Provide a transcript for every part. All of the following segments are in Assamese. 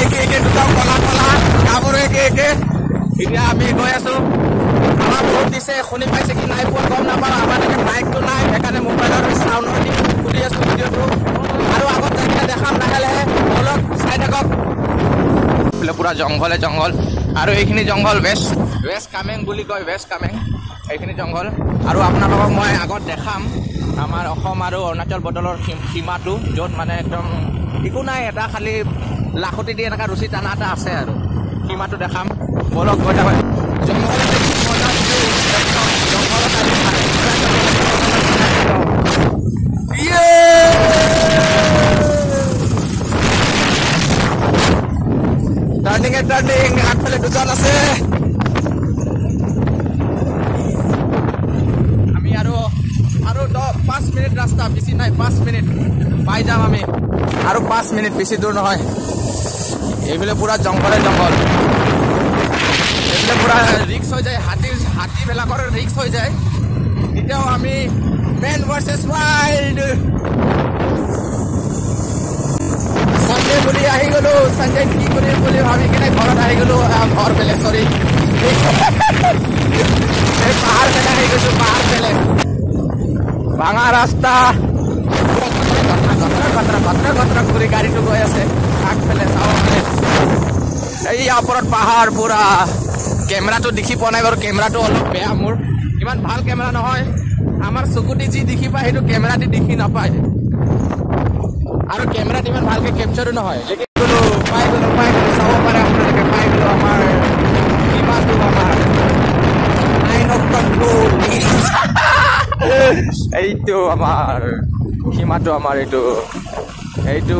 একে দুটা কলা কলা কাপোৰ একে এতিয়া আমি গৈ আছো আমাৰ বহুত দিছে শুনি পাইছে কি নাই পোৱা গম নাপাওঁ আমাৰ এনেকে মাইকটো নাই সেইকাৰণে মোবাইলৰ চাউণ্ড দি শুনি আছো ভিডিঅ'টো আৰু আগত যাই দেখাম লাহে লাহে অলপ চাই থাকক পুৰা জংঘলে জংঘল আৰু এইখিনি জংঘল ৱেষ্ট কামেং বুলি কয় ৱেষ্ট কামেং এইখিনি জংঘল আৰু আপোনালোকক মই আগত দেখাম আমাৰ অসম আৰু অৰুণাচল বৰ্ডাৰৰ সীমাটো য'ত মানে একদম একো নাই এটা খালি লাখতি দি এনেকুৱা ৰছী টানা এটা আছে আৰু সীমাটো দেখাম বলক গৈ থাকক টাৰ্ণিং আগফালে দুজন আছে আমি আৰু 5 মিনিট ৰাস্তা বেছি নাই 5 মিনিট পাই যাম আমি আৰু 5 মিনিট বেছি দূৰ নহয় এইফালে পুৰা জংঘলে জংঘল এইফালে পুৰা ৰিক্স হৈ যায় হাতীবিলাকৰ ৰিক্স হৈ যায় তেতিয়াও আমি মেন ভাৰ্চেছ ৱাইল্ড সঞ্জে বুলি আহি গলো সঞ্জে কি কৰিম বুলি ভাবি কিনে ঘৰত আহি গলো ঘৰ বেলেগ চৰি এই পাহাৰ বেলেগ আহি গৈছো পাহাৰ বেলেগ ভাঙা ৰাস্তা কতৰা কৰি গাড়ীটো গৈ আছে আগফালে চাব এই ওপৰত পাহাৰ পুৰা কেমেৰাটো দেখি পোৱা নাই বাৰু কেমেৰাটো অলপ বেয়া মোৰ ইমান ভাল কেমেৰা নহয় আমাৰ চকুটি যি দেখি পায় সেইটো কেমেৰা দি দেখি নাপায় আৰু কেমেৰাত ইমান ভালকে কেপচাৰো নহয় পাই গলো চাব পাৰে আপোনালোকে পাই গলো আমাৰ সীমাটো আমাৰ লাইন অফ কণ্ট্ৰল এইটো আমাৰ সীমাটো আমাৰ এইটো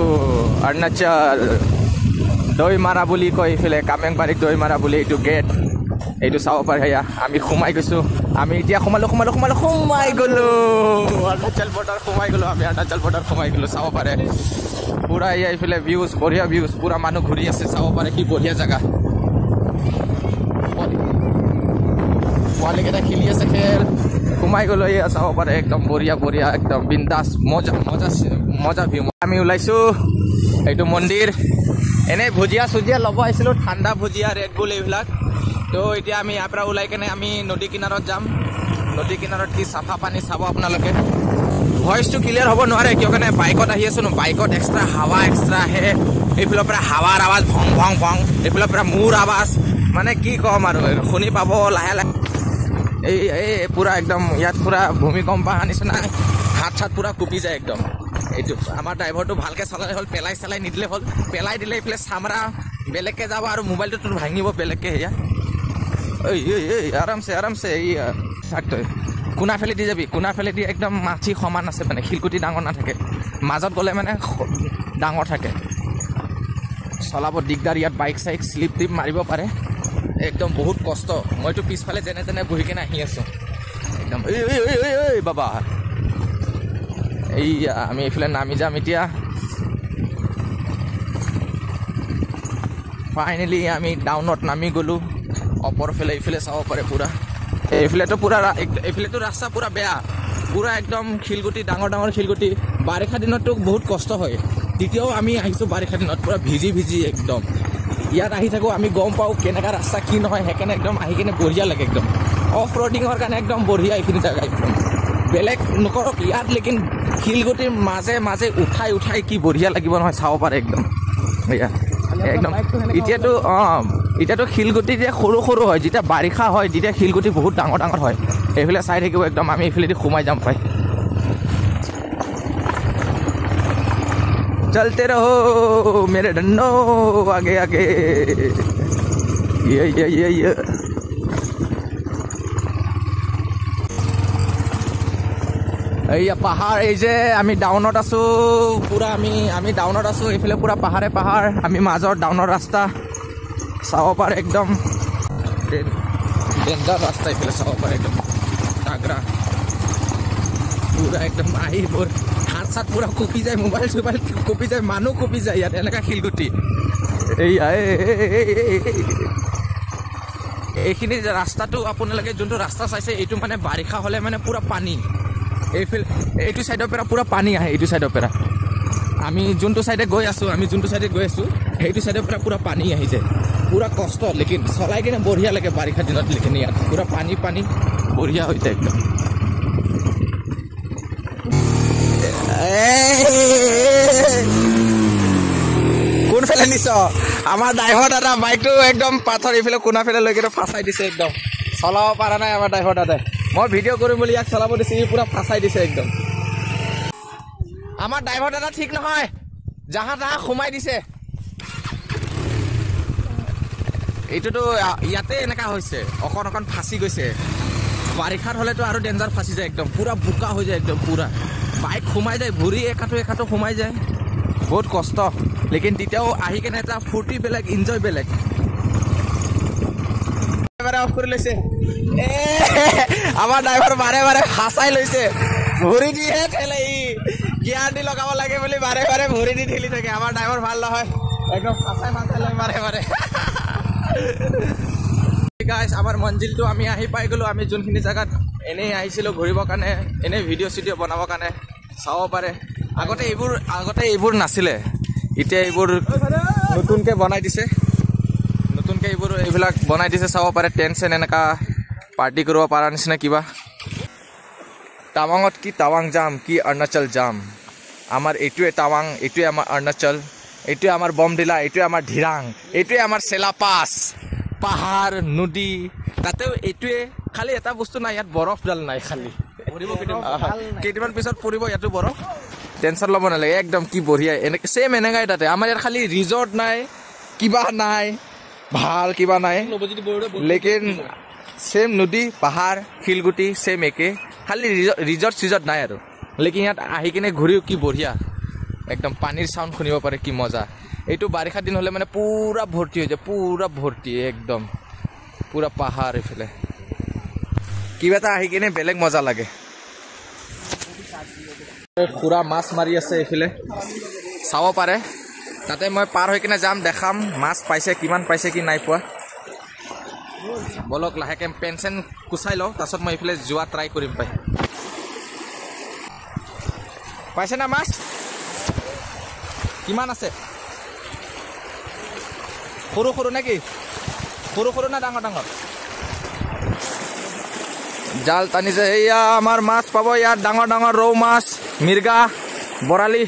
অৰুণাচল দৈমাৰা বুলি কয় এইফালে কামেংবাৰীক দৈমাৰা বুলি এইটো গেট এইটো চাব পাৰে সেয়া আমি সোমাই গৈছো আমি এতিয়া সোমাই গলো অৰুণাচল বৰ্ডাৰ সোমাই গলো চাব পাৰে পুৰা এইফালে ভিউজ বঢ়িয়া ভিউজ পুৰা মানুহ ঘূৰি আছে চাব পাৰে কি বঢ়িয়া জেগা পোৱালীকেইটা খেলি আছে খেল সোমাই গলো এয়া চাব পাৰে একদম বঢ়িয়া একদম বিন্দাছ মজা ভিউ আমি ওলাইছো এইটো মন্দিৰ এনেই ভুজিয়া চুজিয়া ল'ব আহিছিলো ঠাণ্ডা ভুজিয়া ৰেড বুল এইবিলাক তো এতিয়া আমি ইয়াৰ পৰা ওলাই কেনে আমি নদী কিনাৰত যাম নদী কিনাৰত কি চাফা পানী চাব আপোনালোকে ভইচটো ক্লিয়াৰ হ'ব নোৱাৰে কিয় কাৰণে বাইকত আহি আছো বাইকত এক্সট্ৰা হাৱা এক্সট্ৰা আহে এইফালৰ পৰা হাৱাৰ আৱাজ ভং এইফালৰ পৰা মোৰ আৱাজ মানে কি ক'ম আৰু শুনি পাব লাহে লাহে এই পুৰা একদম ইয়াত পুৰা ভূমিকম্প নিচিনা হাত চাত পুৰা কঁপি যায় একদম এইটো আমাৰ ড্ৰাইভাৰটো ভালকৈ চলালে হ'ল পেলাই নিদিলে হ'ল পেলাই দিলে এইফালে চামৰা বেলেগকৈ যাব আৰু মোবাইলটো তোৰ ভাঙিব বেলেগকৈ সেয়া আৰামছে এই কোনাফালে দি যাবি কোনাফালে দি একদম মাছি সমান আছে মানে শিলগুটি ডাঙৰ নাথাকে মাজত গ'লে মানে ডাঙৰ থাকে চলাব দিগদাৰ ইয়াত বাইক চাইক শ্লিপ টিপ মাৰিব পাৰে একদম বহুত কষ্ট মইতো পিছফালে যেনে তেনে বহি কিনে আহি আছো একদম বাবা এই আমি এইফালে নামি যাম এতিয়া ফাইনেলি আমি ডাউনত নামি গ'লো ওপৰফালে এইফালে চাব পাৰে পুৰা এইফালেতো ৰাস্তা পুৰা বেয়া পুৰা একদম শিলগুটি ডাঙৰ শিলগুটি বাৰিষা দিনততো বহুত কষ্ট হয় তেতিয়াও আমি আহিছোঁ বাৰিষা দিনত পুৰা ভিজি একদম ইয়াত আহি থাকোঁ আমি গম পাওঁ কেনেকুৱা ৰাস্তা কি নহয় সেইকাৰণে একদম আহি কিনে বঢ়িয়া লাগে একদম অফ ৰ'ডিঙৰ কাৰণে একদম বঢ়িয়া এইখিনি জেগা একদম বেলেগ নকৰক ইয়াত লেকিন শিলগুটিৰ মাজে উঠাই কি বঢ়িয়া লাগিব নহয় চাব পাৰে একদম এয়া একদম এতিয়াতো শিলগুটি যে সৰু হয় যেতিয়া বাৰিষা হয় তেতিয়া শিলগুটি বহুত ডাঙৰ হয় এইফালে চাই থাকিব একদম আমি এইফালেদি সোমাই যাম পাই চলতে ৰহো মেৰে ডন্নো আগে এইয়া পাহাৰ এই যে আমি ডাউনত আছো পুৰা আমি ডাউনত আছো এইফালে পুৰা পাহাৰ আমি মাজৰ ডাউনৰ ৰাস্তা চাব পাৰে একদম ডেঞ্জাৰ ৰাস্তা এইফালে চাব পাৰে একদম তাগৰা পুৰা একদম আহিবোৰ হাত চাত পুৰা কঁপি যায় মোবাইল কঁপি যায় মানুহ কঁপি যায় ইয়াত এনেকুৱা শিলগুটি এইখিনি ৰাস্তাটো আপোনালোকে যোনটো ৰাস্তা চাইছে এইটো মানে বাৰিষা হ'লে মানে পুৰা পানী এইটো চাইডৰ পৰা পুৰা পানী আহে এইটো চাইডৰ পৰা আমি যোনটো চাইডে গৈ আছো সেইটো চাইডৰ পৰা পুৰা পানী আহি যায় পুৰা কষ্ট লেকিন চলাই কিনে বঢ়িয়া লাগে বাৰিষা দিনত লেকিন ইয়াত পুৰা পানী পানী বঢ়িয়া হৈ যায় একদম কোনফালে নিছ আমাৰ ড্ৰাইভাৰ দাদা বাইকটো একদম পাথৰ এইফালে কোনাফালে লৈ কিনে ফাঁচাই দিছে একদম চলাব পৰা নাই আমাৰ ড্ৰাইভাৰ দাদাই মই ভিডিঅ' কৰিম বুলি ইয়াক চলাব দিছে ই পুৰা ফাঁচাই দিছে একদম আমাৰ ড্ৰাইভাৰ দাদা ঠিক নহয় জাহা তাহা সোমাই দিছে এইটোতো ইয়াতে এনেকা হৈছে অকণ অকণ ফাঁচি গৈছে বাৰিষাত হ'লেতো আৰু ডেঞ্জাৰ ফাঁচি যায় একদম পুৰা বোকা হৈ যায় একদম পুৰা বাইক সোমাই যায় ভৰি একাটো সোমাই যায় বহুত কষ্ট লেকিন তেতিয়াও আহি কেনে এটা ফূৰ্তি বেলেগ এনজয় বেলেগ অফ কৰি লৈছে আমাৰ ড্ৰাইভাৰ বাৰে বাৰে ফাঁচাই লৈছে ভৰি দিহে ঠেলে ই গিয়াৰ দি লগাব লাগে বুলি বাৰে বাৰে ভৰি দি ঠেলি থাকে আমাৰ ড্ৰাইভাৰ ভাল নহয় একদম ফাঁচাই লয় বাৰে বাৰে গাইজ আমাৰ মঞ্জিলটো আমি আহি পাই গ'লো আমি যোনখিনি জেগাত এনেই আহিছিলোঁ ঘূৰিবৰ কাৰণে এনেই ভিডিঅ' চিডিঅ' বনাবৰ কাৰণে চাব পাৰে আগতে এইবোৰ নাছিলে এতিয়া এইবোৰ নতুনকৈ বনাই দিছে নতুনকৈ এইবিলাক বনাই দিছে চাব পাৰে টেণ্ট এনেকুৱা পাৰ্টি কৰিব পৰা নিচিনা কিবা টাৱাঙত কি টাৱাং যাম কি অৰুণাচল যাম আমাৰ এইটোৱে টাৱাং এইটোৱে আমাৰ অৰুণাচল এইটোৱে আমাৰ বমডিলা এইটোৱে আমাৰ ধিৰাং এইটোৱে আমাৰ চেলাপাছ পাহাৰ নদী তাতেও এইটোৱে খালি এটা বস্তু নাই ইয়াত বৰফডাল নাই খালি কেইদিনমান পিছত পৰিব ইয়াতো বৰফ টেনশ্যন ল'ব নালাগে একদম কি বঢ়িয়া এনেকৈ ছেম এনেকাই তাতে আমাৰ ইয়াত খালি ৰিজৰ্ট নাই কিবা নাই ভাল কিবা নাই লেকিন ছেম নদী পাহাৰ শিলগুটি ছেম একে খালি ৰিজৰ্ট চিজৰ্ট নাই আৰু লেকিন ইয়াত আহি কিনে ঘূৰিও কি বঢ়িয়া একদম পানীৰ চাউণ্ড শুনিব পাৰে কি মজা এইটো বাৰিষা দিন হ'লে মানে পুৰা ভৰ্তি হৈ যায় পুৰা ভৰ্তি একদম পুৰা পাহাৰ এইফালে কিবা এটা আহি কিনে বেলেগ মজা লাগে পুৰা মাছ মাৰি আছে এইফালে চাব পাৰে তাতে মই পাৰ হৈ কিনে যাম দেখাম মাছ পাইছে কিমান পাইছে কি নাই পোৱা বলক লাহেকৈ পেঞ্চন কুচাই লওঁ তাৰপিছত মই এইফালে যোৱা ট্ৰাই কৰিম পাইছে না মাছ কিমান আছে সৰু নেকি সৰু না ডাঙৰ জাল টানিছে এয়া আমাৰ মাছ পাব ইয়াত ডাঙৰ ৰৌ মাছ মিৰ্গা বৰালি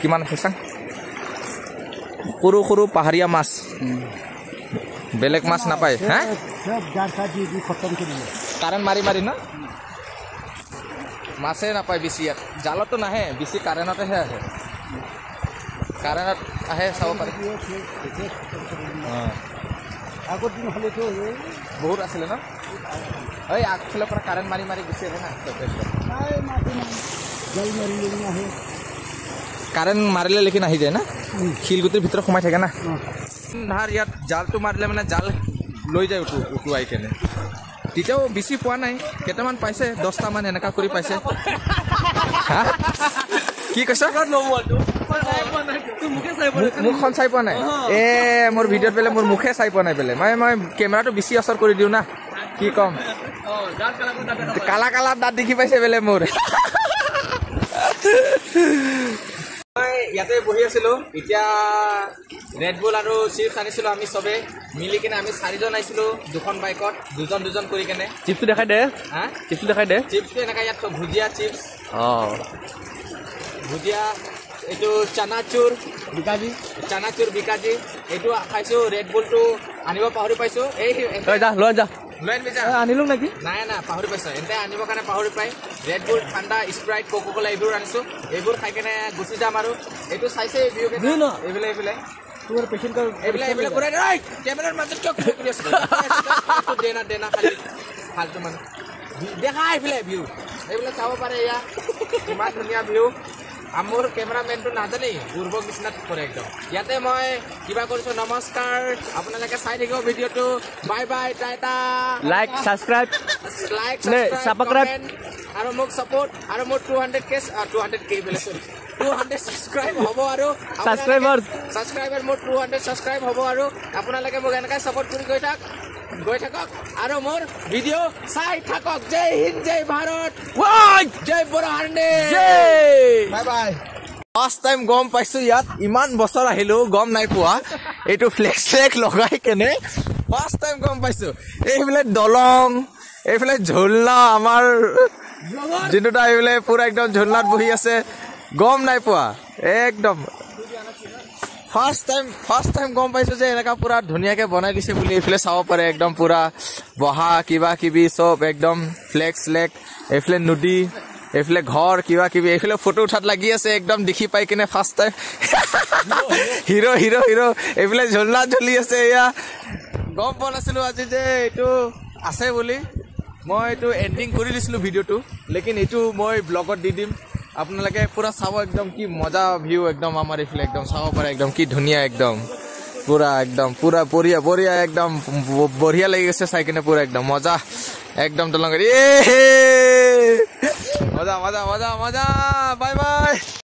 কিমান আছে চাং সৰু পাহাৰীয়া মাছ বেলেগ মাছ নাপায় হা কাৰেণ্ট মাৰি ন মাছে নাপায় বেছি ইয়াত জালতো নাহে বেছি কাৰেণ্টতেহে আহে কাৰেণ্টত আহে চাব পাৰে বহুত আছিলে ন এই আগফালৰ পৰা কাৰেণ্ট মাৰি গুচি আহে না কাৰেণ্ট মাৰিলে লেকিন আহি যায় না শিলগুটিৰ ভিতৰত সোমাই থাকে না ধাৰ ইয়াত জালটো মাৰিলে মানে জাল লৈ যায় উটুৱাই কেনে তেতিয়াও বেছি পোৱা নাই কেইটামান পাইছে 10টামান এনেকা কৰি পাইছে কি কৈছা মুখখন চাই পোৱা নাই মোৰ ভিডিঅ'ত বেলে মোৰ মুখে চাই পোৱা নাই বেলে মই কেমেৰাটো বেছি অচৰ কৰি দিওঁ না কি ক'ম কালা দাঁত দেখি পাইছে বেলে মোৰ মই ইয়াতে বহি আছিলোঁ এতিয়া ৰেড বুল আৰু চিপছ আনিছিলোঁ আমি চবে মিলি কিনে আমি 4জন আহিছিলোঁ দুখন বাইকত দুজন কৰি কেনে চিপছটো দেখাই দে চিপছটো এনেকৈ ইয়াত ভুজিয়া চিপছ ভুজিয়া এইটো চানাচুৰ বিকাজি এইটো খাইছোঁ ৰেড বুলটো আনিব পাহৰি পাইছোঁ আনিলোঁ নেকি নাই পাহৰি পাইছোঁ এনে আনিবৰ কাৰণে পাহৰি পায় ৰেড বুল ঠাণ্ডা স্প্ৰাইট কোকো কোলা এইবোৰ আনিছোঁ এইবোৰ খাই কেনে গুচি যাম আৰু এইটো চাইছে এইফালে কেমেৰাৰ মাজত কিয় কৰি আছে দেনা খালি ভালটো মানে দেখা এইফালে ভিউ এইবিলাক চাব পাৰে এয়া ইমান ধুনীয়া ভিউ মোৰ কেমেৰামেনটো নাজানে দুৰ্ভোগ নিচিনাত কৰে একদম ইয়াতে মই কিবা কৰিছোঁ নমস্কাৰ আপোনালোকে চাই থাকিব ভিডিঅ'টো বাই টাটা লাইক ছাবস্ক্ৰাইব আৰু মোক ছাপোৰ্ট আৰু মোৰ 200K ছাবস্ক্ৰাইব হ'ব আৰু ছাবস্ক্ৰাইবাৰ মোৰ 200 ছাবস্ক্ৰাইব হ'ব আৰু আপোনালোকে মোক এনেকৈ ছাপোৰ্ট কৰি গৈ থাক গৈ থাকক আৰু মোৰ ভিডিঅ' চাই থাকক জয় হিন্দ জয় ভাৰত জয় বৰাহাণ্ডে বাই বাই ফাৰ্ষ্ট টাইম গম পাইছো ইয়াত ইমান বছৰ আহিলো গম নাই পোৱা এইটো ফ্লেক্স ফ্লেক্স লগাই কেনে ফাৰ্ষ্ট টাইম গম পাইছো এইফালে দলং এইফালে ঝুলনা আমাৰ যিটোটা এইফালে পুৰা একদম ঝুলনাত বহি আছে গম নাই পোৱা একদম ফাৰ্ষ্ট টাইম গম পাইছো যে এনেকা পুৰা ধুনীয়াকে বনাই দিছে বুলি এইফালে চাব পাৰে একদম পুৰা বহা কিবা কিবি চব একদম ফ্লেক্স ফ্লেক এইফালে নদী এইফালে ঘৰ কিবা কিবি এইফালে ফটো উঠাত লাগি আছে একদম দেখি পাই কিনে first time hero hero hero এইফালে ঝুলনাত ঝুলি আছে এয়া গম পোৱা নাছিলো আজি যে এইটো আছে বুলি মই এইটো এণ্ডিং কৰি দিছিলো ভিডিঅ'টো লেকিন এইটো মই ব্লগত দি দিম আপোনালোকে পুৰা চাব একদম কি মজা ভিউ একদম আমাৰ এইফালে একদম চাব পাৰে একদম কি ধুনীয়া একদম পুৰা বঢ়িয়া বঢ়িয়া একদম বঢ়িয়া লাগি গৈছে চাই কিনে পুৰা একদম মজা একদম দলং মজা মজা মজা মজা বাই বাই